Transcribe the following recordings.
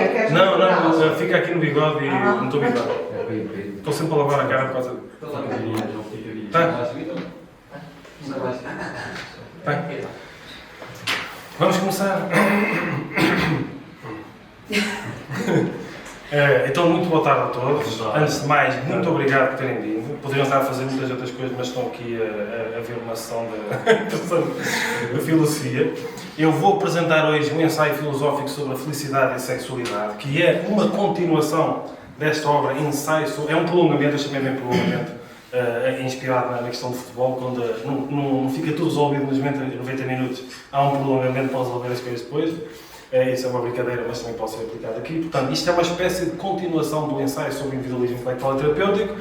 queres Não, natural? fica aqui no bigode e não estou bigode. Estou sempre a lavar a cara por causa de... Tá? Vamos começar. Então, muito boa tarde a todos. Antes de mais, muito obrigado por terem vindo. Poderiam estar a fazer muitas outras coisas, mas estão aqui a ver uma sessão de filosofia. Eu vou apresentar hoje um ensaio filosófico sobre a felicidade e a sexualidade, que é uma continuação desta obra, ensaio sobre... É um prolongamento, eu chamei bem prolongamento, inspirado na questão do futebol, quando não fica tudo resolvido nos 90 minutos. Há um prolongamento para resolver as coisas depois. Isso é uma brincadeira, mas também pode ser aplicado aqui. Portanto, isto é uma espécie de continuação do ensaio sobre individualismo intelectual e terapêutico,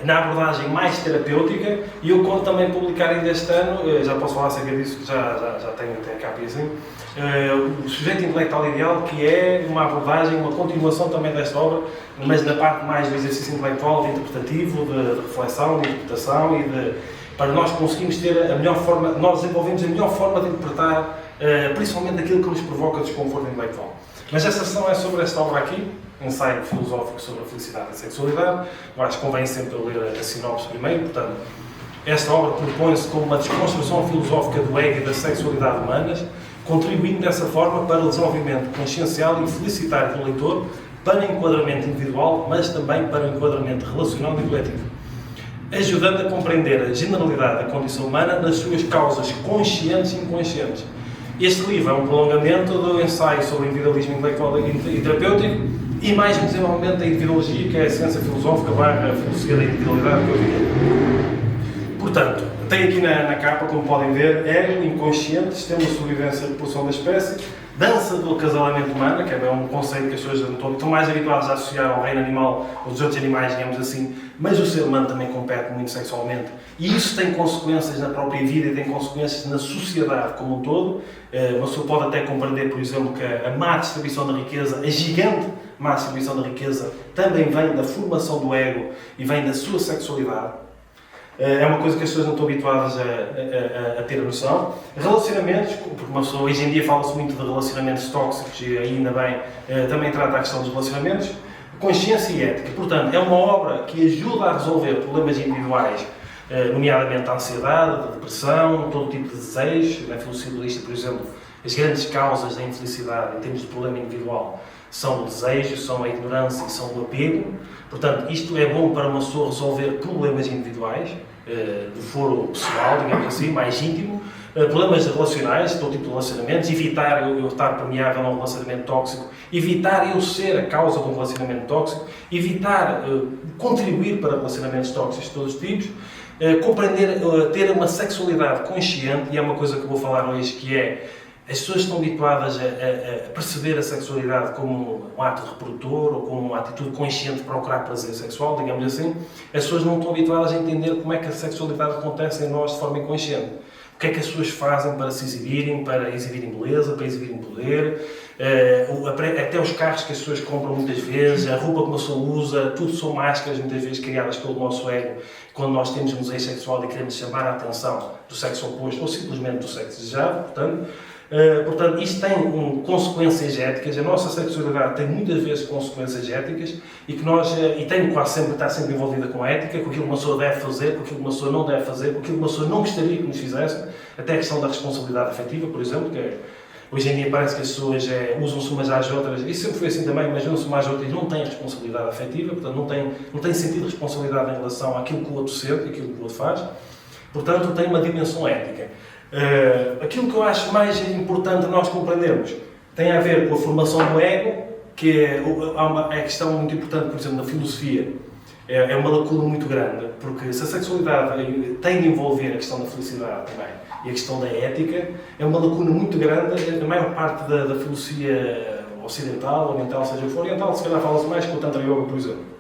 na abordagem mais terapêutica, e eu conto também publicar ainda este ano, já posso falar acerca disso, que já tenho até a capa assim, o sujeito intelectual ideal, que é uma abordagem, uma continuação também desta obra, mas na parte mais do exercício intelectual, de interpretativo, de reflexão, de interpretação, para nós conseguirmos ter a melhor forma, nós desenvolvemos a melhor forma de interpretar principalmente aquilo que nos provoca desconforto intelectual. Mas esta sessão é sobre esta obra aqui, ensaio filosófico sobre a felicidade e a sexualidade. Eu acho que convém sempre ler a sinopse primeiro. Portanto, esta obra propõe-se como uma desconstrução filosófica do ego e da sexualidade humanas, contribuindo dessa forma para o desenvolvimento consciencial e felicitário do leitor, para enquadramento individual, mas também para o enquadramento relacional e coletivo, ajudando a compreender a generalidade da condição humana nas suas causas conscientes e inconscientes. Este livro é um prolongamento do ensaio sobre o individualismo intelectual e terapêutico e mais um desenvolvimento da individuologia, que é a ciência filosófica barra filosofia da individualidade que eu diria. Portanto, tem aqui na capa, como podem ver, ego, inconsciente, sistema de sobrevivência e reprodução da espécie, dança do acasalamento humano, que é um conceito que as pessoas estão mais habituadas a associar ao reino animal ou dos outros animais, digamos assim, mas o ser humano também compete muito sexualmente e isso tem consequências na própria vida e tem consequências na sociedade como um todo. Uma pessoa pode até compreender, por exemplo, que a má distribuição da riqueza, a gigante má distribuição da riqueza, também vem da formação do ego e vem da sua sexualidade. É uma coisa que as pessoas não estão habituadas a ter a noção. Relacionamentos, porque uma pessoa, hoje em dia fala-se muito de relacionamentos tóxicos e ainda bem, também trata a questão dos relacionamentos. Consciência e ética. Portanto, é uma obra que ajuda a resolver problemas individuais, nomeadamente a ansiedade, a depressão, todo tipo de desejos. Na filosofia budista, por exemplo, as grandes causas da infelicidade em termos de problema individual são o desejo, são a ignorância e são o apego. Portanto, isto é bom para uma pessoa resolver problemas individuais, do foro pessoal, digamos assim, mais íntimo, problemas relacionais, todo tipo de relacionamentos, evitar eu estar permeável a um relacionamento tóxico, evitar eu ser a causa de um relacionamento tóxico, evitar contribuir para relacionamentos tóxicos de todos os tipos, compreender, ter uma sexualidade consciente, e é uma coisa que eu vou falar hoje, que é as pessoas estão habituadas a perceber a sexualidade como um ato reprodutor ou como uma atitude consciente de procurar prazer sexual, digamos assim. As pessoas não estão habituadas a entender como é que a sexualidade acontece em nós de forma inconsciente. O que é que as pessoas fazem para se exibirem, para exibirem beleza, para exibirem poder, até os carros que as pessoas compram muitas vezes, a roupa que uma pessoa usa, tudo são máscaras muitas vezes criadas pelo nosso ego, quando nós temos um desejo sexual e queremos chamar a atenção do sexo oposto ou simplesmente do sexo desejado, portanto, isto tem consequências éticas. A nossa sexualidade tem muitas vezes consequências éticas e tem quase sempre, está sempre envolvida com a ética, com aquilo que uma pessoa deve fazer, com aquilo que uma pessoa não deve fazer, com aquilo que uma pessoa não gostaria que nos fizesse, até a questão da responsabilidade afetiva, por exemplo, que hoje em dia parece que as pessoas usam-se umas às outras, e sempre foi assim também, mas usam-se umas às outras e não têm responsabilidade afetiva, portanto não tem sentido de responsabilidade em relação àquilo que o outro sente, àquilo que o outro faz, portanto tem uma dimensão ética. Aquilo que eu acho mais importante nós compreendermos tem a ver com a formação do ego, que é uma questão muito importante, por exemplo, na filosofia. É uma lacuna muito grande, porque se a sexualidade tem de envolver a questão da felicidade também e a questão da ética, é uma lacuna muito grande. A maior parte da filosofia ocidental, oriental, seja o que for, oriental, se calhar fala-se mais com o Tantra Yoga, por exemplo.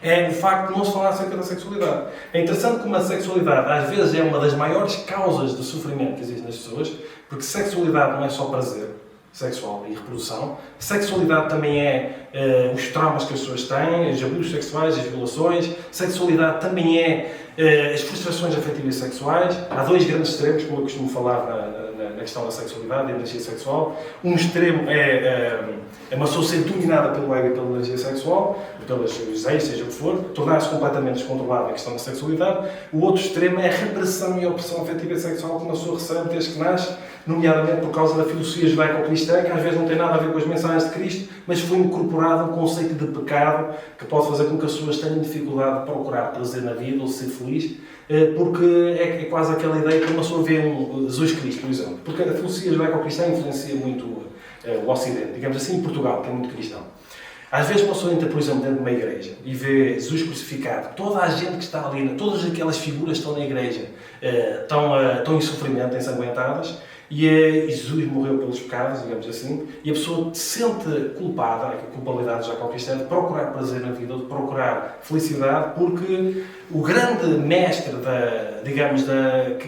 É o facto de não se falar acerca da sexualidade. É interessante como a sexualidade às vezes é uma das maiores causas de sofrimento que existe nas pessoas, porque sexualidade não é só prazer sexual e reprodução. Sexualidade também é os traumas que as pessoas têm, os abusos sexuais, as violações. Sexualidade também é as frustrações afetivas e sexuais. Há dois grandes extremos, como eu costumo falar questão da sexualidade, da energia sexual. Um extremo é uma pessoa ser dominada pelo ego e pela energia sexual, pelos desejos, seja o que for, tornar-se completamente descontrolada na questão da sexualidade. O outro extremo é a repressão e a opressão afetiva e sexual que uma pessoa recebe desde que nasce, nomeadamente por causa da filosofia judaico-cristã, que às vezes não tem nada a ver com as mensagens de Cristo, mas foi incorporado um conceito de pecado que pode fazer com que as pessoas tenham dificuldade de procurar prazer na vida ou ser feliz, porque é quase aquela ideia que uma pessoa vê um Jesus Cristo, por exemplo. Porque a filosofia judaico-cristã influencia muito o Ocidente, digamos assim, em Portugal, que é muito cristão. Às vezes uma pessoa entra, por exemplo, dentro de uma igreja e vê Jesus crucificado, toda a gente que está ali, todas aquelas figuras que estão na igreja estão em sofrimento, ensanguentadas, e Jesus morreu pelos pecados, digamos assim, e a pessoa se sente culpada, a culpabilidade já cristã, de procurar prazer na vida, de procurar felicidade, porque o grande mestre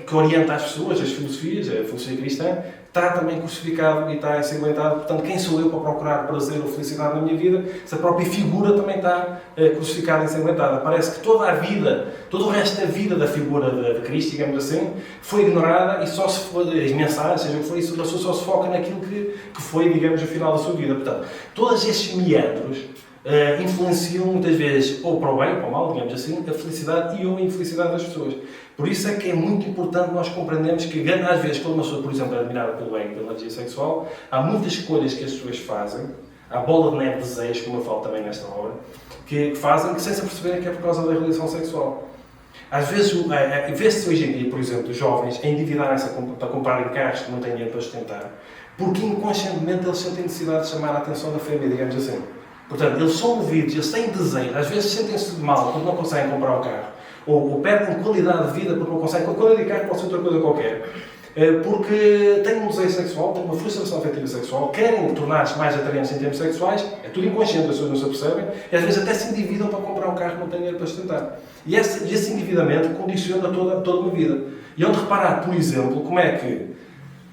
que orienta as pessoas, as filosofias, a filosofia cristã, está também crucificado e está ensanguentado. Portanto, quem sou eu para procurar prazer ou felicidade na minha vida, se a própria figura também está crucificada e ensanguentada? Parece que toda a vida, todo o resto da vida da figura de Cristo, digamos assim, foi ignorada e só se for, as mensagens, seja o que for, isso, a pessoa só se foca naquilo que foi, digamos, o final da sua vida. Portanto, todos estes meandros influenciam muitas vezes, ou para o bem ou para o mal, digamos assim, a felicidade e ou a infelicidade das pessoas. Por isso é que é muito importante nós compreendermos que, às vezes, quando uma pessoa, por exemplo, é dominada pelo ego, pela energia sexual, há muitas escolhas que as pessoas fazem, há bola de neve de desejos, como eu falo também nesta obra, que fazem que sem se aperceberem que é por causa da realização sexual. Às vezes, vê-se hoje em dia, por exemplo, os jovens a endividarem-se para comprarem carros que não têm dinheiro para sustentar, porque inconscientemente eles sentem necessidade de chamar a atenção da família, digamos assim. Portanto, eles são movidos, eles têm desejo, às vezes sentem-se mal porque não conseguem comprar um carro, ou perdem qualidade de vida porque não conseguem, qualidade de carro pode ser outra coisa qualquer, porque têm um desejo sexual, têm uma frustração afetiva sexual, querem tornar-se mais atraentes em termos sexuais, é tudo inconsciente, as pessoas não se apercebem, e às vezes até se endividam para comprar um carro que não têm dinheiro para sustentar. E esse endividamento condiciona toda uma vida. E onde reparar, por exemplo, como é que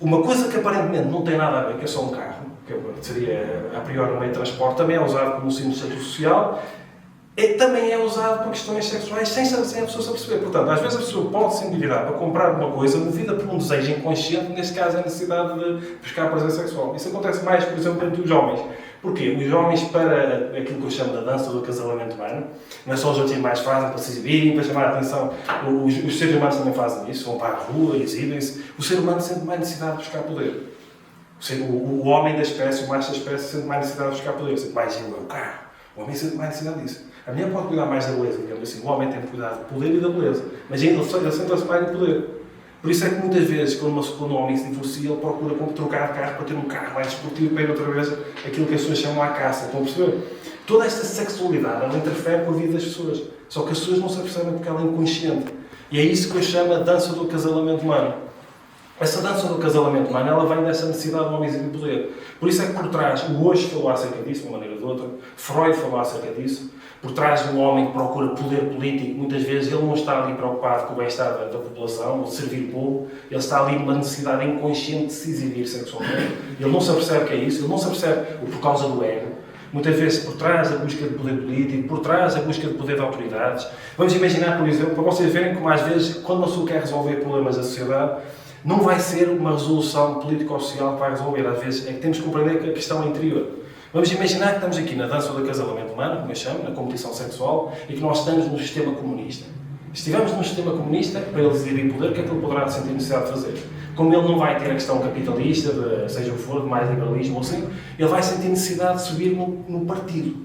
uma coisa que aparentemente não tem nada a ver, que é só um carro, que seria a priori um meio de transporte, também é usado como um símbolo de status social, também é usado por questões sexuais sem a pessoa se aperceber. Portanto, às vezes a pessoa pode se endividar para comprar uma coisa movida por um desejo inconsciente, neste caso a necessidade de buscar prazer sexual. Isso acontece mais, por exemplo, entre os homens. Porquê? Os homens, para aquilo que eu chamo da dança do acasalamento humano, não é só os outros mais fazem para se exibirem, para chamar a atenção, os seres humanos também fazem isso, vão para a rua, exibem-se. O ser humano sente mais necessidade de buscar poder. O homem da espécie, o macho da espécie, sente mais necessidade de buscar poder, sente mais eu, o carro. O homem sente mais necessidade disso. A mulher pode cuidar mais da beleza, digamos assim. O homem tem que cuidar do poder e da beleza. Mas ele sente-se mais no poder. Por isso é que muitas vezes, quando um homem se divorcia, ele procura trocar de carro para ter um carro mais esportivo para ir outra vez aquilo que as pessoas chamam à caça. Estão a perceber? Toda esta sexualidade, ela interfere com a vida das pessoas. Só que as pessoas não se apercebem porque ela é inconsciente. E é isso que eu chamo a dança do acasalamento humano. Essa dança do acasalamento humano, ela vem dessa necessidade do homem exibir poder. Por isso é que por trás, o Osho falou acerca disso, de uma maneira ou de outra, Freud falou acerca disso, por trás de um homem que procura poder político, muitas vezes ele não está ali preocupado com o bem-estar da população, ou de servir o povo, ele está ali numa necessidade inconsciente de se exibir sexualmente. Ele não se apercebe que é isso, ele não se apercebe por causa do ego. Muitas vezes por trás da busca de poder político, por trás da busca de poder de autoridades. Vamos imaginar, por exemplo, para vocês verem como às vezes, quando uma pessoa quer resolver problemas da sociedade, não vai ser uma resolução política ou social que vai resolver. Às vezes é que temos que compreender que a questão é interior. Vamos imaginar que estamos aqui na dança do acasalamento humano, como eu chamo, na competição sexual, e que nós estamos no sistema comunista. Se estivermos no sistema comunista, para ele exibir poder, o que é que ele poderá sentir necessidade de fazer? Como ele não vai ter a questão capitalista, seja o que for, de mais liberalismo ou assim, ele vai sentir necessidade de subir no partido.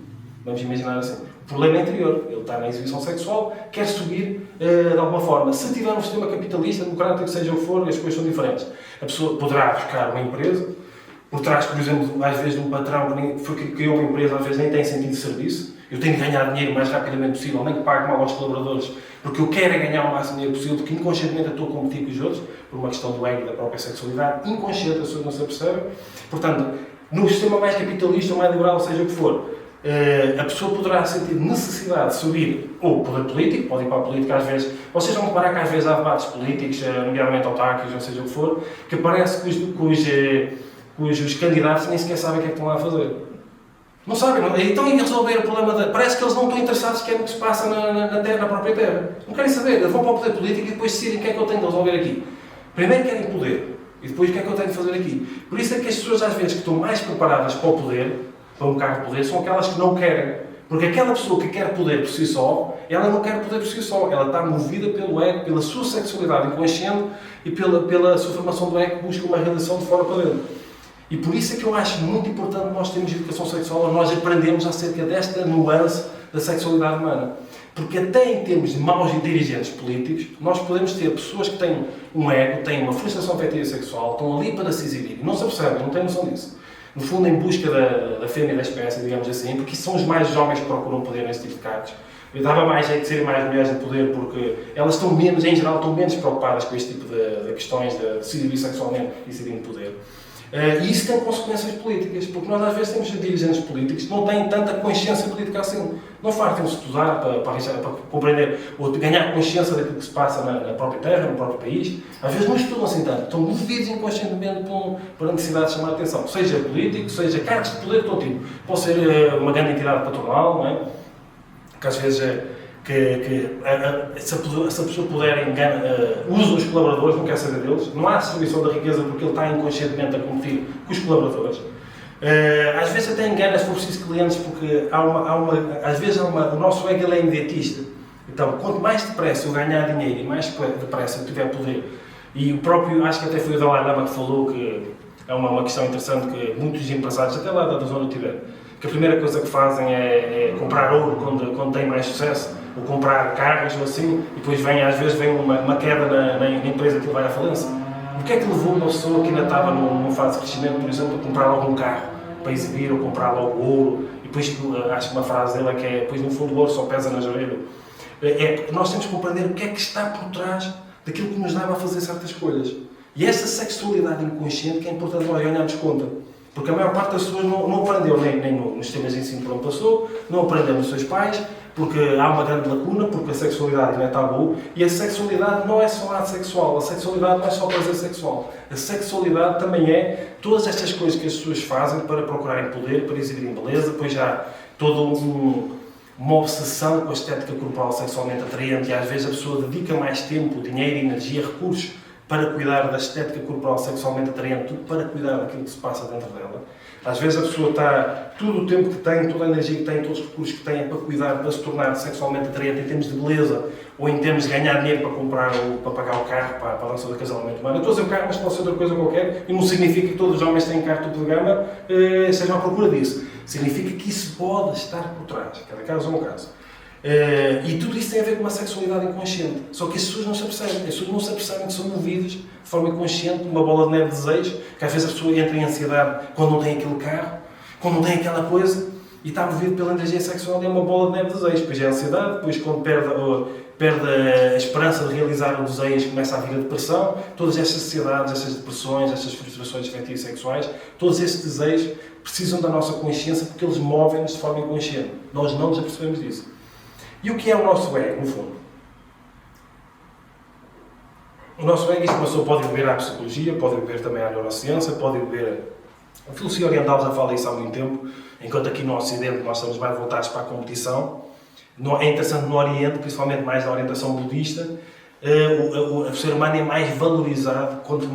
Vamos imaginar assim. O problema é interior. Ele está na exibição sexual, quer subir de alguma forma. Se tiver um sistema capitalista, democrático, seja o que for, as coisas são diferentes. A pessoa poderá buscar uma empresa, por trás, por exemplo, às vezes de um patrão que criou uma empresa, às vezes nem tem sentido de serviço. Eu tenho que ganhar dinheiro o mais rapidamente possível, nem que pague mal aos colaboradores, porque eu quero é ganhar o máximo dinheiro possível, porque inconscientemente eu estou a competir com os outros, por uma questão do ego e da própria sexualidade. Inconsciente, as pessoas não se apercebem. Portanto, no sistema mais capitalista ou mais liberal, seja o que for, a pessoa poderá sentir necessidade de subir ou poder político, pode ir para a política às vezes. Vocês vão reparar que às vezes há debates políticos, nomeadamente autárquicos, ou seja o que for, que parece que os candidatos nem sequer sabem o que é que estão lá a fazer. Não sabem, não? Então em resolver o problema parece que eles não estão interessados sequer no que se passa na terra, na própria terra. Não querem saber, eles vão para o poder político e depois decidem o que é que eu tenho de resolver aqui. Primeiro querem poder. E depois o que é que eu tenho de fazer aqui? Por isso é que as pessoas às vezes que estão mais preparadas para o poder, para um cargo de poder, são aquelas que não querem. Porque aquela pessoa que quer poder por si só, ela não quer poder por si só. Ela está movida pelo ego, pela sua sexualidade inconsciente e pela sua formação do ego que busca uma realização de fora para dentro. E por isso é que eu acho muito importante nós termos educação sexual, nós aprendemos acerca desta nuance da sexualidade humana. Porque até em termos de maus dirigentes políticos, nós podemos ter pessoas que têm um ego, têm uma frustração afetiva sexual, estão ali para se exibir. Não se apercebem, não têm noção disso. No fundo, em busca da fêmea da espécie, digamos assim, porque são os mais homens que procuram poder nesse tipo de cargos. Eu dava mais jeito de serem mais mulheres no poder, porque elas estão menos, em geral, estão menos preocupadas com este tipo de questões de se exibir sexualmente e se exibir poder. E isso tem consequências políticas, porque nós às vezes temos dirigentes políticos que não têm tanta consciência política assim. Não fartam-se estudar para compreender ou ganhar consciência daquilo que se passa na própria terra, no próprio país. Às vezes não estudam assim tanto, estão movidos inconscientemente por a necessidade de chamar a atenção. Seja político, seja cargos de poder de todo tipo. Pode ser uma grande entidade patronal, não é? Que às vezes se a pessoa puder usa os colaboradores, não quer saber deles, não há distribuição da riqueza porque ele está inconscientemente a competir com os colaboradores. Às vezes até engana se for preciso clientes porque às vezes o nosso ego é imediatista. Então, quanto mais depressa eu ganhar dinheiro e mais depressa eu tiver poder, e o próprio, acho que até foi o Dalai Lama que falou que é uma questão interessante que muitos empresários, até lá da zona do Tibete, que a primeira coisa que fazem é comprar ouro quando têm mais sucesso, ou comprar carros ou assim, e depois às vezes vem uma queda na empresa que vai à falência. O que é que levou uma pessoa que ainda estava numa fase de crescimento, por exemplo, a comprar logo um carro para exibir, ou comprar logo ouro, e depois, acho que uma frase dele é que depois no fundo o ouro só pesa na joelha. Nós temos que compreender o que é que está por trás daquilo que nos leva a fazer certas escolhas. E essa sexualidade inconsciente que é importante nós ganharmos conta. Porque a maior parte das pessoas não aprendeu nem nos sistemas de ensino por onde passou, não aprendeu nos seus pais, porque há uma grande lacuna, porque a sexualidade não é tabu, e a sexualidade não é só ato sexual, a sexualidade não é só prazer sexual. A sexualidade também é todas estas coisas que as pessoas fazem para procurarem poder, para exibirem beleza, depois há toda uma obsessão com a estética corporal sexualmente atraente, e às vezes a pessoa dedica mais tempo, dinheiro, energia, recursos para cuidar da estética corporal sexualmente atraente, tudo para cuidar daquilo que se passa dentro dela. Às vezes a pessoa está, todo o tempo que tem, toda a energia que tem, todos os recursos que tem é para cuidar, para se tornar sexualmente atraente em termos de beleza ou em termos de ganhar dinheiro para comprar ou para pagar o carro, para a dança do acasalamento humano. Eu estou a dizer o carro, mas pode ser outra coisa qualquer, e não significa que todos os homens que têm carro topo de gama sejam à procura disso. Significa que isso pode estar por trás. Cada caso é um caso. E tudo isso tem a ver com uma sexualidade inconsciente. Só que as pessoas não se apercebem. As pessoas não se apercebem que são movidas de forma inconsciente, uma bola de neve de desejos, que às vezes a pessoa entra em ansiedade quando não tem aquele carro, quando não tem aquela coisa, e está movido pela energia sexual e é uma bola de neve de desejos. Depois é a ansiedade, depois quando perde a esperança de realizar o desejo, começa a vir a depressão. Todas estas ansiedades, estas depressões, estas frustrações afetivas sexuais, todos estes desejos precisam da nossa consciência porque eles movem-nos de forma inconsciente. Nós não nos apercebemos disso. E o que é o nosso ego, no fundo? O nosso ego, isto uma pessoa pode beber à psicologia, pode beber também à neurociência, pode beber... A filosofia oriental já fala isso há muito tempo, enquanto aqui no Ocidente nós estamos mais voltados para a competição. É interessante no Oriente, principalmente mais na orientação budista, o ser humano é mais valorizado quanto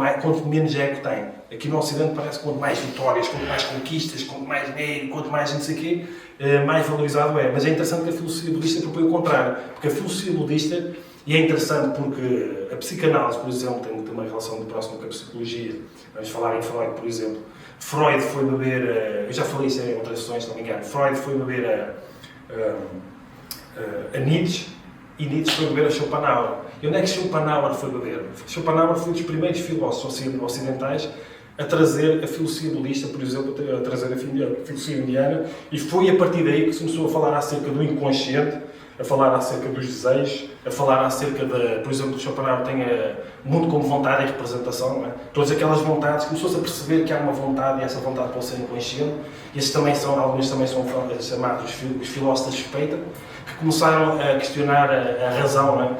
menos ego tem. Aqui no Ocidente parece que quanto mais vitórias, quanto mais conquistas, quanto mais dinheiro, quanto mais não sei o quê, mais valorizado é. Mas é interessante que a filosofia budista propõe o contrário. Porque a filosofia budista, e é interessante porque a psicanálise, por exemplo, tem uma relação muito próxima com a psicologia. Vamos falar em Freud, por exemplo. Freud foi beber, eu já falei isso em outras sessões, se não me engano, Freud foi beber a Nietzsche, e Nietzsche foi beber a Schopenhauer. E onde é que Schopenhauer foi beber? Schopenhauer foi um dos primeiros filósofos ocidentais a trazer a filosofia budista, por exemplo, a trazer a filosofia indiana, e foi a partir daí que se começou a falar acerca do inconsciente, a falar acerca dos desejos, a falar acerca por exemplo, Schopenhauer tem o mundo como vontade e representação, não é? Todas aquelas vontades, começou-se a perceber que há uma vontade e essa vontade pode ser inconsciente, e alguns também são chamados os filósofos da suspeita, que começaram a questionar a razão, não é?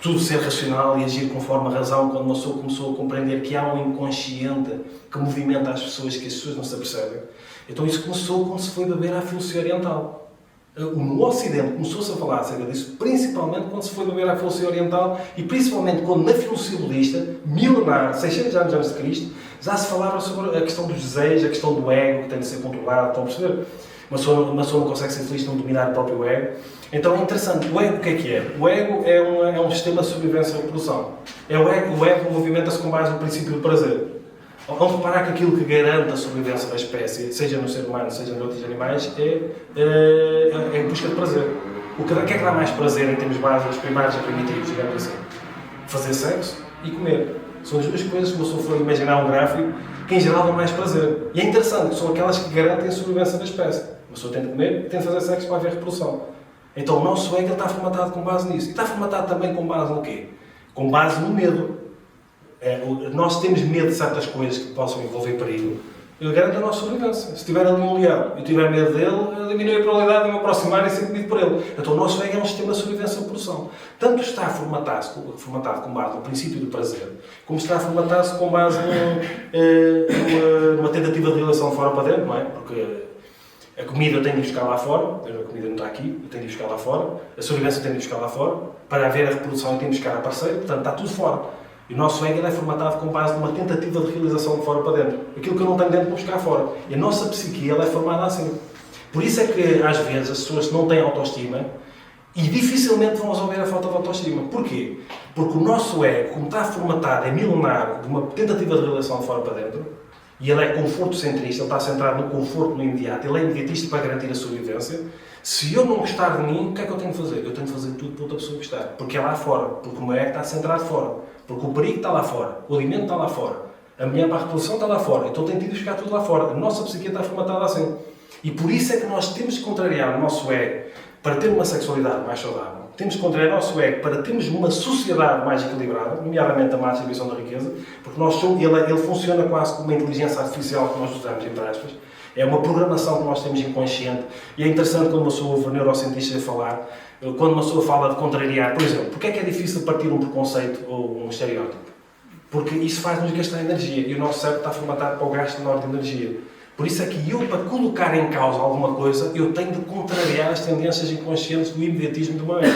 Tudo ser racional e agir conforme a razão, quando uma pessoa começou a compreender que há um inconsciente que movimenta as pessoas, que as pessoas não se apercebem. Então isso começou quando se foi beber à filosofia oriental. No Ocidente começou-se a falar acerca disso, principalmente quando se foi beber à filosofia oriental e principalmente quando na filosofia budista, milenar, 600 anos antes de Cristo, já se falava sobre a questão dos desejos, a questão do ego que tem de ser controlado, estão a perceber? Uma pessoa não consegue ser feliz se não dominar o próprio ego. Então é interessante, o ego o que é? O ego é um sistema de sobrevivência e reprodução. O ego movimenta-se com base no princípio do prazer. Vamos reparar que aquilo que garante a sobrevivência da espécie, seja no ser humano, seja nos outros animais, é a busca de prazer. O que é que dá mais prazer em termos básicos, primários e primitivos, digamos assim? Fazer sexo e comer. São as duas coisas que uma pessoa for imaginar um gráfico que em geral dão mais prazer. E é interessante, são aquelas que garantem a sobrevivência da espécie. Uma pessoa tem de comer e tem de fazer sexo para haver reprodução. Então o nosso ego está formatado com base nisso. E está formatado também com base no quê? Com base no medo. Nós temos medo de certas coisas que possam envolver perigo. Ele garante a nossa sobrevivência. Se tiver ali um leão e eu tiver medo dele, diminui a probabilidade de me aproximar e ser comido por ele. Então o nosso ego é um sistema de sobrevivência e reprodução. Tanto está formatado com base no princípio do prazer, como está formatado com base numa tentativa de relação de fora para dentro, não é? Porque a comida eu tenho de buscar lá fora, a comida não está aqui, eu tenho de buscar lá fora, a sobrevivência eu tenho de buscar lá fora, para haver a reprodução eu tenho de buscar a parceiro, portanto está tudo fora. E o nosso ego é formatado com base numa tentativa de realização de fora para dentro. Aquilo que eu não tenho dentro, vou buscar fora. E a nossa psique ela é formada assim. Por isso é que, às vezes, as pessoas não têm autoestima e dificilmente vão resolver a falta de autoestima. Porquê? Porque o nosso ego, como está formatado, é milenar, de uma tentativa de realização de fora para dentro, e ele é conforto-centrista, ele está centrado no conforto, no imediato, ele é imediatista para garantir a sobrevivência. Se eu não gostar de mim, o que é que eu tenho de fazer? Eu tenho de fazer tudo para outra pessoa gostar. Porque é lá fora. Porque o meu ego está centrado fora. Porque o perigo está lá fora. O alimento está lá fora. A mulher para a reprodução está lá fora. Então tem de buscar tudo lá fora. A nossa psique está formatada assim. E por isso é que nós temos de contrariar o nosso ego para ter uma sexualidade mais saudável. Temos de contrariar o nosso ego para termos uma sociedade mais equilibrada, nomeadamente a má distribuição da riqueza, porque ele funciona quase como uma inteligência artificial que nós usamos, entre aspas. É uma programação que nós temos inconsciente. E é interessante quando uma pessoa ouve neurocientistas falar, quando uma pessoa fala de contrariar, por exemplo, porque é difícil partir um preconceito ou um estereótipo? Porque isso faz-nos gastar energia e o nosso cérebro está formatado para o gasto menor de energia. Por isso é que eu, para colocar em causa alguma coisa, eu tenho de contrariar as tendências inconscientes do imediatismo do meu ego.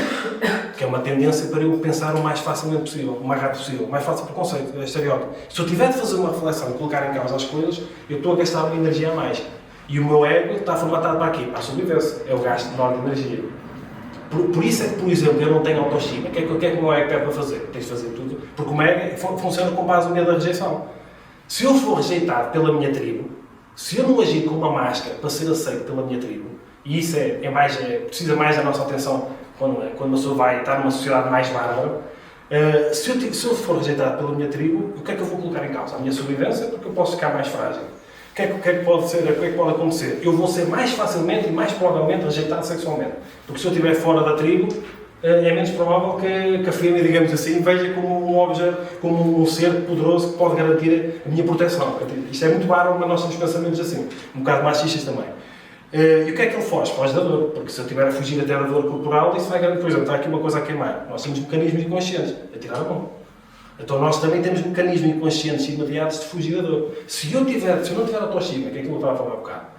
Que é uma tendência para eu pensar o mais facilmente possível, o mais rápido possível. O mais fácil preconceito, é estereótipo. Se eu tiver de fazer uma reflexão e colocar em causa as coisas, eu estou a gastar uma energia a mais. E o meu ego está formatado para aqui, para a sobrevivência. É o gasto menor de energia. Por isso é que, por exemplo, eu não tenho autoestima. O que é que o meu ego pede para fazer? Tens de fazer tudo. Porque o meu ego funciona com base no medo da rejeição. Se eu for rejeitado pela minha tribo, se eu não agir com uma máscara para ser aceito pela minha tribo, e isso precisa mais da nossa atenção quando uma pessoa vai estar numa sociedade mais bárbara, se eu for rejeitado pela minha tribo, o que é que eu vou colocar em causa? A minha sobrevivência, porque eu posso ficar mais frágil. O que é que pode acontecer? Eu vou ser mais facilmente e mais provavelmente rejeitado sexualmente. Porque se eu estiver fora da tribo, é menos provável que a fêmea, digamos assim, veja como um objeto, como um ser poderoso que pode garantir a minha proteção. Isto é muito bárbaro, mas nós temos pensamentos assim, um bocado machistas também. E o que é que ele foge? Foge da dor, porque se eu estiver a fugir até da dor corporal, isso vai garantir, por exemplo, está aqui uma coisa a queimar. Nós temos mecanismos inconscientes, a tirar a mão. Então nós também temos mecanismos inconscientes e imediatos de fugir da dor. Se eu não tiver autoestima, que é aquilo que eu estava a falar há bocado,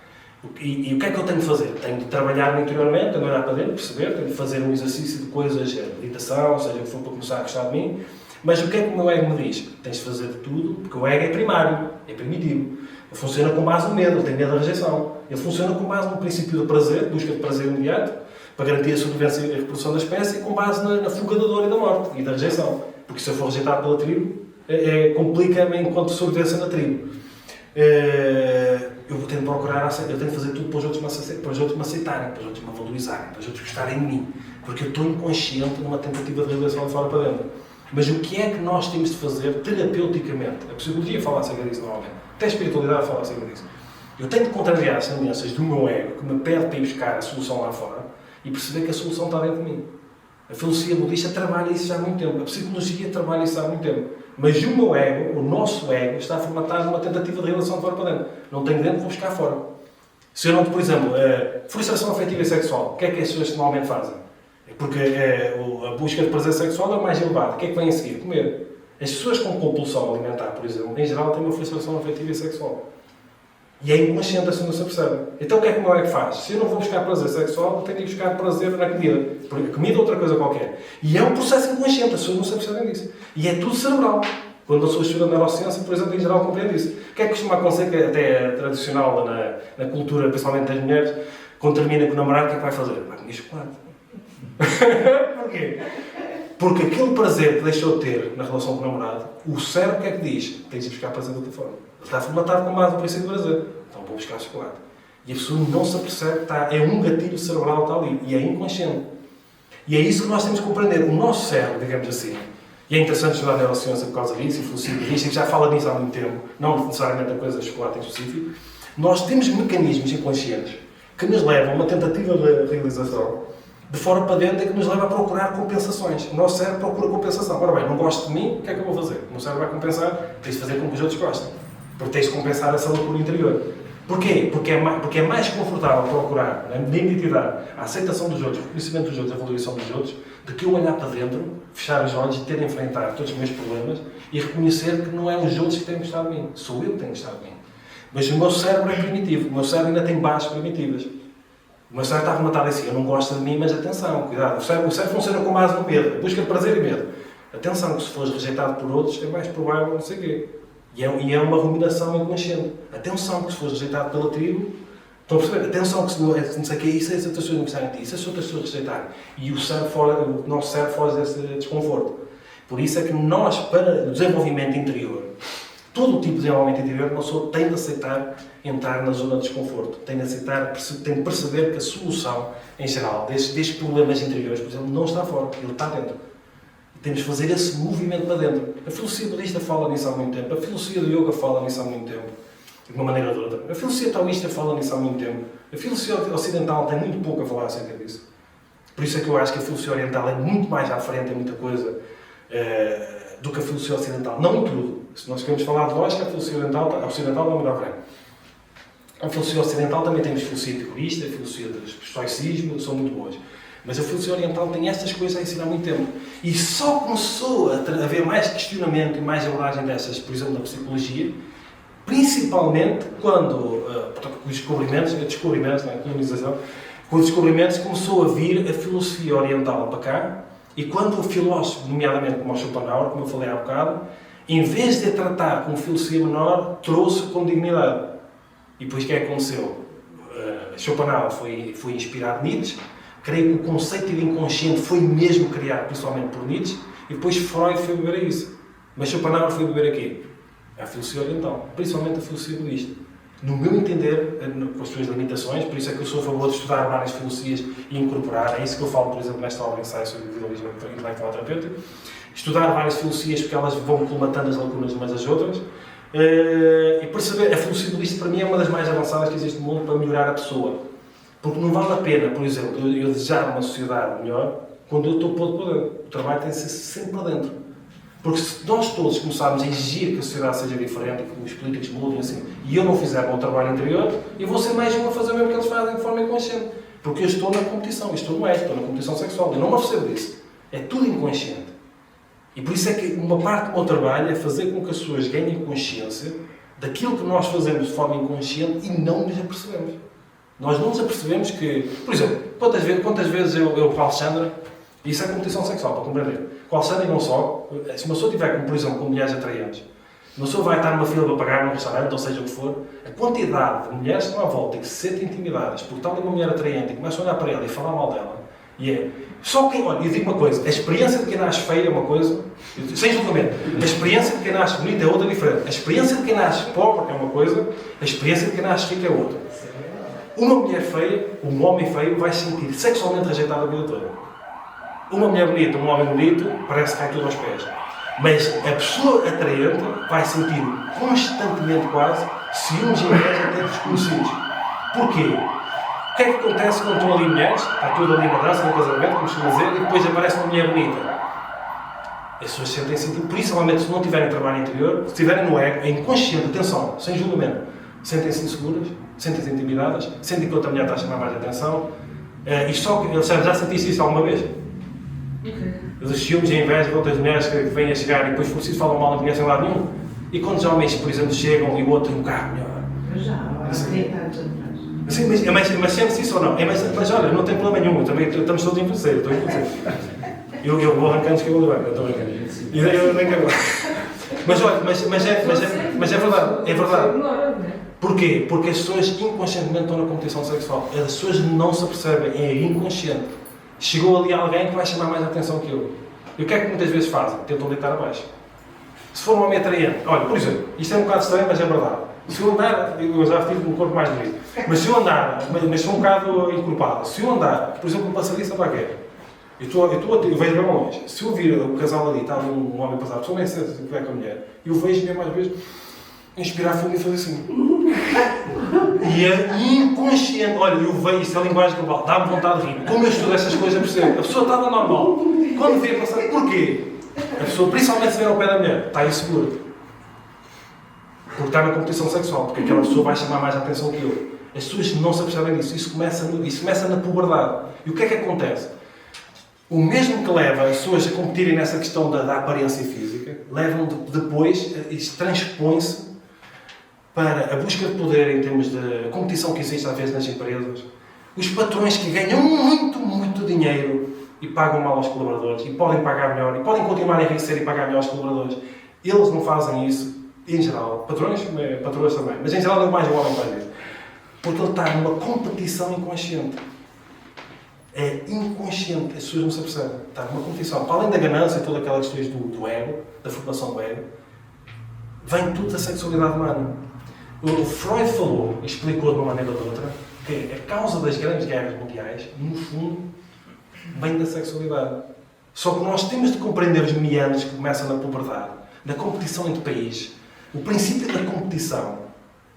e o que é que eu tenho de fazer? Tenho de trabalhar interiormente, tenho de olhar para dentro, perceber, tenho de fazer um exercício de coisas, meditação, seja o que for para começar a gostar de mim. Mas o que é que o meu ego me diz? Tens de fazer de tudo, porque o ego é primário, é primitivo. Ele funciona com base no medo, ele tem medo da rejeição. Ele funciona com base no princípio do prazer, busca de prazer imediato, para garantir a sobrevivência e a reprodução da espécie, e com base na fuga da dor e da morte, e da rejeição. Porque se eu for rejeitado pela tribo, complica-me enquanto sobrevivência na tribo. Eu vou ter de procurar, eu tenho de fazer tudo para os outros me aceitarem, para os outros me valorizarem, para os outros gostarem de mim. Porque eu estou inconsciente numa tentativa de realização de fora para dentro. Mas o que é que nós temos de fazer terapeuticamente? A psicologia fala acerca disso normalmente. Até a espiritualidade fala acerca disso. Eu tenho de contrariar as tendências do meu ego, que me pede para ir buscar a solução lá fora, e perceber que a solução está dentro de mim. A filosofia budista trabalha isso já há muito tempo. A psicologia trabalha isso há muito tempo. Mas o meu ego, o nosso ego, está formatado numa tentativa de realização de fora para dentro. Não tenho dentro, vou buscar fora. Se eu não, por exemplo, frustração afetiva e sexual, o que é que as pessoas normalmente fazem? Porque a busca de prazer sexual é mais elevada. O que é que vem a seguir? Comer. As pessoas com compulsão alimentar, por exemplo, em geral têm uma frustração afetiva e sexual. E é inconsciente, assim não se percebe. Então o que é que o meu ego faz? Se eu não vou buscar prazer sexual, eu tenho que buscar prazer na comida. Porque a comida é outra coisa qualquer. E é um processo inconsciente, as pessoas não se percebem disso. E é tudo cerebral. Quando a pessoa estuda neurociência, por exemplo, em geral compreende isso. O que é que costuma acontecer, que até é tradicional na cultura, principalmente das mulheres, quando termina com o namorado, o que é que vai fazer? Vai comer chocolate. Porquê? Porque aquele prazer que deixou de ter na relação com o namorado, o cérebro o que é que diz? Tens de buscar prazer de outra forma. Ele está formatado com base no princípio de prazer. Então vou buscar chocolate. E a pessoa não se apercebe que é um gatilho cerebral que está ali. E é inconsciente. E é isso que nós temos que compreender. O nosso cérebro, digamos assim, e é interessante estudar neurociência por causa disso, e filosofia disto, e já fala nisso há muito tempo, não necessariamente a coisa de chocolate em específico, nós temos mecanismos inconscientes que nos levam a uma tentativa de realização de fora para dentro e que nos leva a procurar compensações. O nosso cérebro procura compensação. Ora bem, não gosto de mim, o que é que eu vou fazer? O meu cérebro vai compensar, tens de fazer com que os outros gostem. Porque tens de compensar essa loucura interior. Porquê? Porque é mais confortável procurar na identidade, a aceitação dos outros, o conhecimento dos outros, a valorização dos outros, do que eu olhar para dentro, fechar os olhos e ter de enfrentar todos os meus problemas e reconhecer que não é os outros que têm que gostar de mim, sou eu que tenho que gostar de mim. Mas o meu cérebro é primitivo, o meu cérebro ainda tem bases primitivas. O meu cérebro está formatado assim, eu não gosto de mim, mas atenção, cuidado, o cérebro funciona com base no medo, busca de prazer e medo. Atenção, que se fores rejeitado por outros, é mais provável não sei o quê. E é uma ruminação inconsciente. Atenção, que se fores rejeitado pela tribo, estão a perceber? Atenção, que se não sei o quê, e se as outras pessoas não gostarem de ti, e se as outras pessoas rejeitarem. E o nosso cérebro foge desse desconforto. Por isso é que nós, para o desenvolvimento interior, todo o tipo de desenvolvimento interior, uma pessoa tem de aceitar entrar na zona de desconforto. Tem de aceitar, tem de perceber que a solução, em geral, destes problemas interiores, por exemplo, não está fora, ele está dentro. Temos de fazer esse movimento para dentro. A filosofia budista fala nisso há muito tempo. A filosofia do yoga fala nisso há muito tempo. De uma maneira ou de outra. A filosofia taoísta fala nisso há muito tempo. A filosofia ocidental tem muito pouco a falar acerca disso. Por isso é que eu acho que a filosofia oriental é muito mais à frente em muita coisa do que a filosofia ocidental. Não em tudo. Se nós queremos falar de lógica, a filosofia ocidental é muito à frente. A filosofia ocidental também temos filosofia epicureísta, a filosofia do estoicismo, são muito boas. Mas a filosofia oriental tem estas coisas a ensinar há muito tempo. E só começou a haver mais questionamento e mais abordagem dessas, por exemplo, na psicologia, principalmente quando, com os descobrimentos, a colonização, com os descobrimentos começou a vir a filosofia oriental para cá, e quando o filósofo, nomeadamente como o Schopenhauer, como eu falei há bocado, em vez de a tratar como filosofia menor, trouxe com dignidade. E depois o que é que aconteceu? Schopenhauer foi inspirado em Nietzsche. Creio que o conceito de inconsciente foi mesmo criado principalmente por Nietzsche, e depois Freud foi beber a isso. Mas Schopenhauer foi beber a quê? A filosofia oriental, principalmente a filosofia budista. No meu entender, com as suas limitações, por isso é que eu sou a favor de estudar várias filosofias e incorporar, é isso que eu falo, por exemplo, nesta obra Ensaio sobre o Individualismo Intelectual Terapêutico, estudar várias filosofias porque elas vão colmatando as lacunas umas das outras, e perceber, a filosofia budista para mim é uma das mais avançadas que existe no mundo para melhorar a pessoa. Porque não vale a pena, por exemplo, eu desejar uma sociedade melhor quando eu estou posto para dentro. O trabalho tem de ser sempre para dentro. Porque se nós todos começarmos a exigir que a sociedade seja diferente, que os políticos mudem assim, e eu não fizer bom trabalho interior, eu vou ser mais um a fazer o mesmo que eles fazem de forma inconsciente. Porque eu estou na competição, eu estou no ego, estou na competição sexual. Eu não me apercebo disso. É tudo inconsciente. E por isso é que uma parte do meu trabalho é fazer com que as pessoas ganhem consciência daquilo que nós fazemos de forma inconsciente e não nos apercebemos. Nós não nos apercebemos que, por exemplo, quantas vezes eu com a Alexandra, e isso é competição sexual, para compreender, com a Alexandra e não só, se uma pessoa tiver, por exemplo, com mulheres atraentes, uma pessoa vai estar numa fila para pagar num restaurante, ou seja o que for, a quantidade de mulheres que estão à volta e que se sentem intimidadas por tal uma mulher atraente e começam a olhar para ela e falar mal dela, e é, só quem, olha, eu digo uma coisa, a experiência de quem nasce feia é uma coisa, sem julgamento, a experiência de quem nasce bonita é outra diferente, a experiência de quem nasce pobre é uma coisa, a experiência de quem nasce rica é outra. Uma mulher feia, um homem feio, vai se sentir sexualmente rejeitado a vida toda. Uma mulher bonita, um homem bonito, parece que cai tudo aos pés. Mas a pessoa atraente vai sentir constantemente quase ciúmes e inveja até desconhecidos. Porquê? O que é que acontece quando estão ali mulheres? Está tudo ali na dança, no casamento, como costuma dizer, e depois aparece uma mulher bonita. As pessoas sentem-se, principalmente se não tiverem trabalho interior, se estiverem no ego, é inconsciente, atenção, sem julgamento, sentem-se inseguras, sentem-se intimidadas, sentem que outra mulher está a chamar mais atenção. E só que, já sentiste isso alguma vez? Os ciúmes e a inveja de outras mulheres que vêm a chegar e depois por si falam mal, não conhecem lado nenhum. E quando os homens, por exemplo, chegam e o outro tem um carro melhor, Mas já, há 30 anos atrás. Sim, mas sente-se isso ou não? Mas olha, não tem problema nenhum, também estamos todos em envelhecer, estou a envelhecer. Eu vou arrancando que eu vou levar, eu estou brincando. Eu nem quero. Mas olha, mas é verdade, é verdade. Porquê? Porque as pessoas inconscientemente estão na competição sexual. As pessoas não se apercebem, é inconsciente. Chegou ali alguém que vai chamar mais a atenção que eu. E o que é que muitas vezes fazem? Tentam deitar abaixo. Se for um homem atraente, olha, por exemplo, isto é um bocado estranho, mas é verdade. Se eu andar, eu já tive um corpo mais bonito, mas se eu andar, mas sou um bocado encorpado, se eu andar, por exemplo, um passadiço para quê? Eu vejo bem longe. Se eu vir o casal ali, está um homem passado, pessoalmente se estiver com a mulher, eu vejo mesmo às vezes inspirar fundo e fazer assim. E é inconsciente. Olha, eu vejo, isso é a linguagem global, dá-me vontade de rir. Como eu estudo estas coisas, eu percebo. A pessoa estava normal. Quando vê passar, porquê? A pessoa, principalmente se vê ao pé da mulher, está insegura. Porque está na competição sexual, porque aquela pessoa vai chamar mais a atenção que eu. As pessoas não se apercebem disso. Isso começa na puberdade. E o que é que acontece? O mesmo que leva as pessoas a competirem nessa questão da aparência física, levam depois, isso transpõe-se para a busca de poder em termos de competição que existe às vezes nas empresas. Os patrões que ganham muito, muito dinheiro e pagam mal aos colaboradores, e podem pagar melhor, e podem continuar a enriquecer e pagar melhor aos colaboradores, eles não fazem isso, em geral. Patrões também, mas em geral é mais o homem que faz isso. Porque ele está numa competição inconsciente. É inconsciente, as pessoas não se apercebem. Está numa competição. Para além da ganância e todas aquelas questões do ego, da formação do ego, vem tudo da sexualidade humana. O Freud falou, e explicou de uma maneira ou de outra, que a causa das grandes guerras mundiais, no fundo, vem da sexualidade. Só que nós temos de compreender os meandros que começam na puberdade, na competição entre países, o princípio da competição,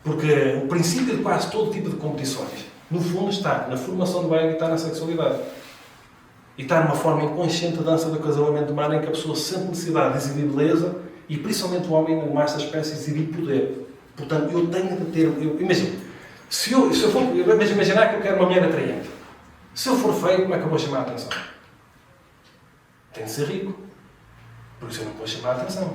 porque o princípio de quase todo tipo de competições, no fundo, está na formação do ego e está na sexualidade. E está numa forma inconsciente da dança do acasalamento humano em que a pessoa sente necessidade de exibir beleza e, principalmente o homem, no mais da espécie, exibir poder. Portanto, eu tenho de ter... Imagina, se eu for... Vamos imaginar que eu quero uma mulher atraente. Se eu for feio, como é que eu vou chamar a atenção? Tenho de ser rico. Porque se eu não vou chamar a atenção.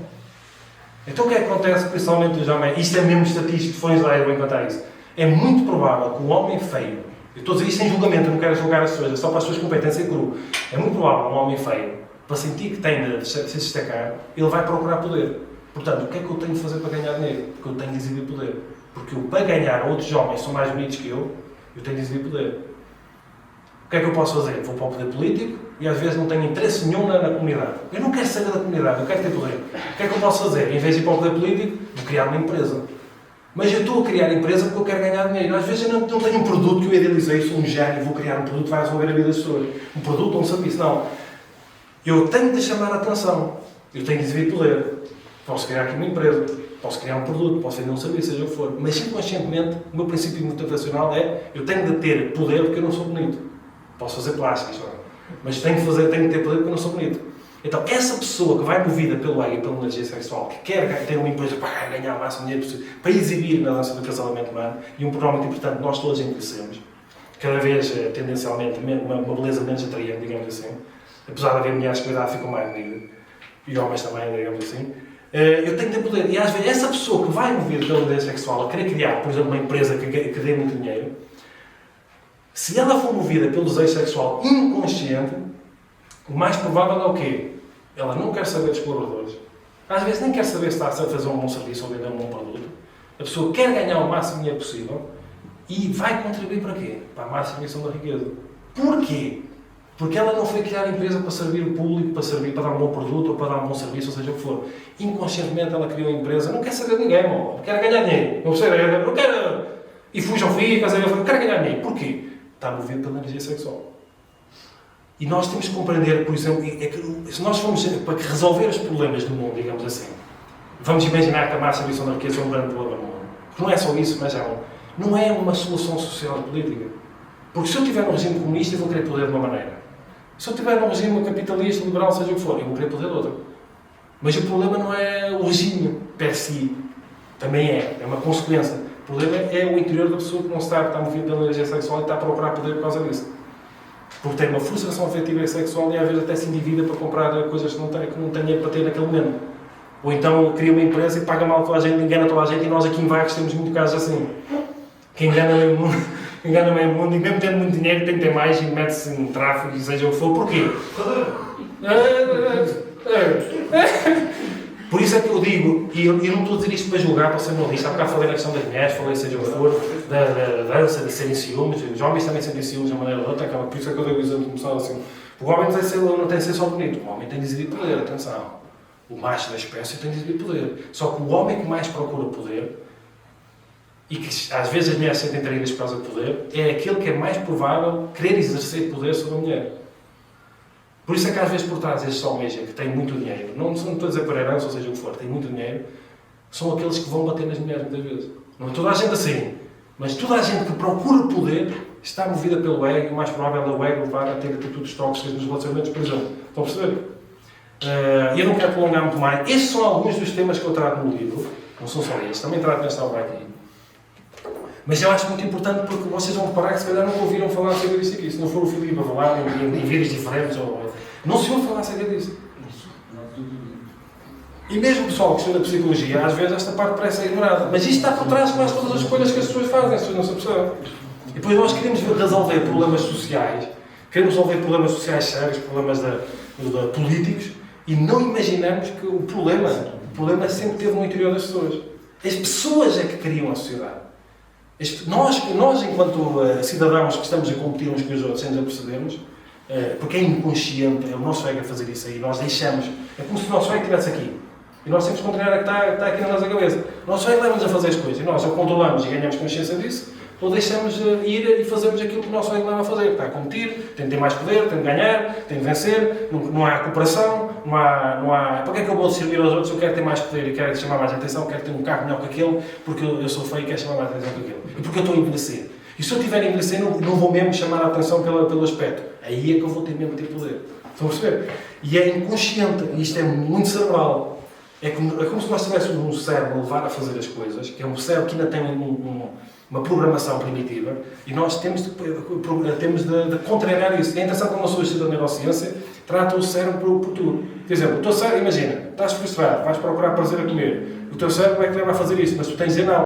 Então o que é que acontece, principalmente os homens? Isto é mesmo estatístico, fões lá, eu vou encontrar isso. É muito provável que um homem feio, eu estou a dizer isto sem julgamento, eu não quero julgar as pessoas, é só para as pessoas competência cru. É muito provável que um homem feio, para sentir que tem de se destacar, ele vai procurar poder. Portanto, o que é que eu tenho de fazer para ganhar dinheiro? Porque eu tenho de exibir poder. Porque eu, para ganhar outros homens que são mais bonitos que eu tenho de exibir poder. O que é que eu posso fazer? Vou para o poder político e às vezes não tenho interesse nenhum na comunidade. Eu não quero saber da comunidade, eu quero ter poder. O que é que eu posso fazer? Em vez de ir para o poder político, vou criar uma empresa. Mas eu estou a criar empresa porque eu quero ganhar dinheiro. Às vezes eu não tenho um produto que eu idealizei, sou um gênio, vou criar um produto que vai resolver a vida das pessoas. Um produto ou um serviço. Não. Eu tenho de chamar a atenção. Eu tenho de exibir poder. Posso criar aqui uma empresa, posso criar um produto, posso vender um serviço, seja o que for. Mas inconscientemente, o meu princípio motivacional é eu tenho de ter poder porque eu não sou bonito. Posso fazer plásticas, mas tenho de ter poder porque eu não sou bonito. Então, essa pessoa que vai movida pelo ego e pela energia sexual, que quer ter uma empresa para ganhar o máximo dinheiro possível, para exibir na dança do acasalamento humano, e um programa muito importante, nós todos envelhecemos, cada vez, tendencialmente, uma beleza menos atraente, digamos assim, apesar de haver mulheres que a idade ficam mais bonitas, e homens também, digamos assim, eu tenho de ter poder. E às vezes, essa pessoa que vai movida pela energia sexual, a querer criar, por exemplo, uma empresa que dê muito dinheiro, se ela for movida pelo desejo sexual inconsciente, o mais provável é o quê? Ela não quer saber dos colaboradores. Às vezes nem quer saber se está a fazer um bom serviço ou vender um bom produto. A pessoa quer ganhar o máximo dinheiro possível e vai contribuir para quê? Para a má distribuição da riqueza. Porquê? Porque ela não foi criar a empresa para servir o público, para dar um bom produto ou para dar um bom serviço, ou seja o que for. Inconscientemente ela criou a empresa, não quer saber de ninguém, não quer ganhar dinheiro. Não quer... E fujam filhos, eu quero ganhar dinheiro. Porquê? Está movido pela energia sexual. E nós temos que compreender, por exemplo, é que se nós formos para resolver os problemas do mundo, digamos assim, vamos imaginar que a má distribuição da riqueza é um grande problema no mundo. Porque não é só isso, mas não é uma solução social e política. Porque se eu tiver um regime comunista, eu vou querer poder de uma maneira. Se eu tiver um regime capitalista, liberal, seja o que for, eu vou querer poder de outra. Mas o problema não é o regime per si. Também é uma consequência. O problema é o interior da pessoa que não está movida pela energia sexual e está a procurar poder por causa disso. Porque tem uma frustração afetiva e sexual e às vezes até se endivida para comprar coisas que não tem para ter naquele momento. Ou então cria uma empresa e paga mal toda a gente, engana toda a gente, e nós aqui em Vagos temos muitos casos assim. Que engana meio mundo, engana meio mundo, e mesmo tendo muito dinheiro tem que ter mais e mete-se em tráfego e seja o que for. Porquê? Por isso é que eu digo, e eu não estou a dizer isto para julgar, para ser moralista, há bocado falei na questão das mulheres, falei seja o que for, da dança, de serem ciúmes, os homens também sentem ciúmes de uma maneira ou outra, por isso é que eu dei o exemplo começar assim. O homem não tem de ser só bonito, o homem tem de exibir poder, atenção. O macho da espécie tem de exibir poder. Só que o homem que mais procura poder, e que às vezes as mulheres se sentem traídas por causa do poder, é aquele que é mais provável querer exercer poder sobre a mulher. Por isso é que às vezes por trás destes homens que têm muito dinheiro, não estou a dizer para herança, ou seja o que for, têm muito dinheiro, são aqueles que vão bater nas mulheres muitas vezes. Não é toda a gente assim, mas toda a gente que procura poder está movida pelo ego, e o mais provável é o ego levar a ter atitudes tóxicas nos relacionamentos, por exemplo. Estão a perceber? E eu não quero prolongar muito mais. Estes são alguns dos temas que eu trato no livro, não são só estes, também trato nesta obra aqui. Mas eu acho muito importante porque vocês vão reparar que se calhar nunca ouviram falar acerca disso aqui. Se não for o Filipe a falar em vídeos diferentes, não se ouve falar acerca disso. E mesmo o pessoal que estuda psicologia, às vezes esta parte parece ignorada. Mas isto está por trás de quase todas as escolhas que as pessoas fazem, as pessoas não se apercebem. E depois nós queremos resolver problemas sociais, queremos resolver problemas sociais sérios, problemas políticos, e não imaginamos que o problema sempre teve no interior das pessoas. As pessoas é que criam a sociedade. Nós, enquanto cidadãos que estamos a competir uns com os outros sem nos apercebermos, porque é inconsciente, é o nosso ego a fazer isso aí, nós deixamos, é como se o nosso ego estivesse aqui. E nós temos que controlar que está aqui na nossa cabeça. O nosso ego leva-nos a fazer as coisas, e nós ou controlamos e ganhamos consciência disso, ou deixamos ir e fazemos aquilo que o nosso ego leva a fazer. Está a competir, tem de ter mais poder, tem de ganhar, tem de vencer, não há cooperação, não há... Para que é que eu vou servir aos outros? Eu quero ter mais poder e quero chamar mais atenção, quero ter um carro melhor que aquele, porque eu sou feio e quero chamar mais atenção que aquele. E porque eu estou a envelhecer. E se eu estiver a envelhecer, não vou mesmo chamar a atenção pelo aspecto. Aí é que eu vou ter mesmo a ter poder. Estão a perceber? E é inconsciente, e isto é muito cerebral. É como se nós tivéssemos um cérebro a levar a fazer as coisas, que é um cérebro que ainda tem uma programação primitiva, e nós temos de contrariar isso. É interessante como a sua estuda de neurociência trata o cérebro por tudo. Por exemplo, o teu cérebro, imagina, estás frustrado, vais procurar prazer a comer. O teu cérebro é que leva a fazer isso, mas tu tens de dizer não.